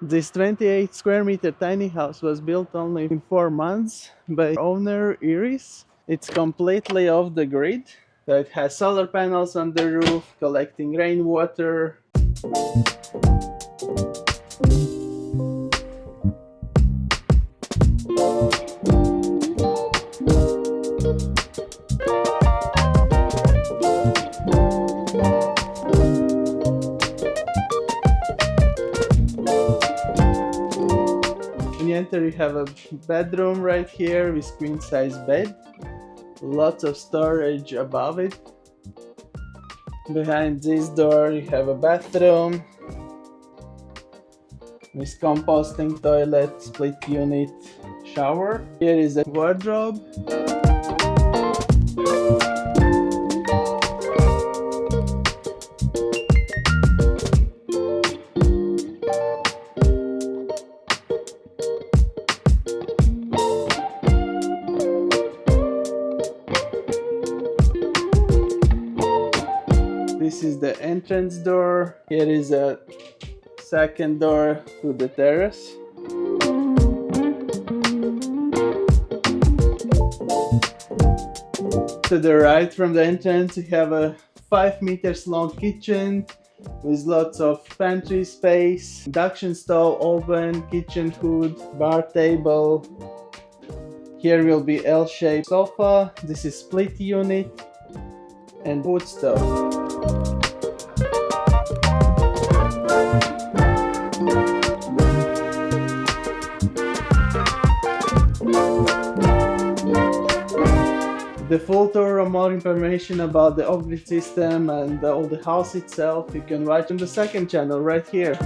This 28 square meter tiny house was built only in 4 months by owner Iris. It's completely off the grid. So it has solar panels on the roof, collecting rainwater. When you enter, you have a bedroom right here with queen size bed. Lots of storage above it. Behind this door, you have a bathroom with composting toilet, split unit, shower. Here is a wardrobe. This is the entrance door. Here is a second door to the terrace. To the right from the entrance, you have a 5 meters long kitchen with lots of pantry space, induction stove, oven, kitchen hood, bar table. Here will be L-shaped sofa. This is split unit and wood stove. The full tour or more information about the off-grid system and all the house itself you can watch on the second channel right here.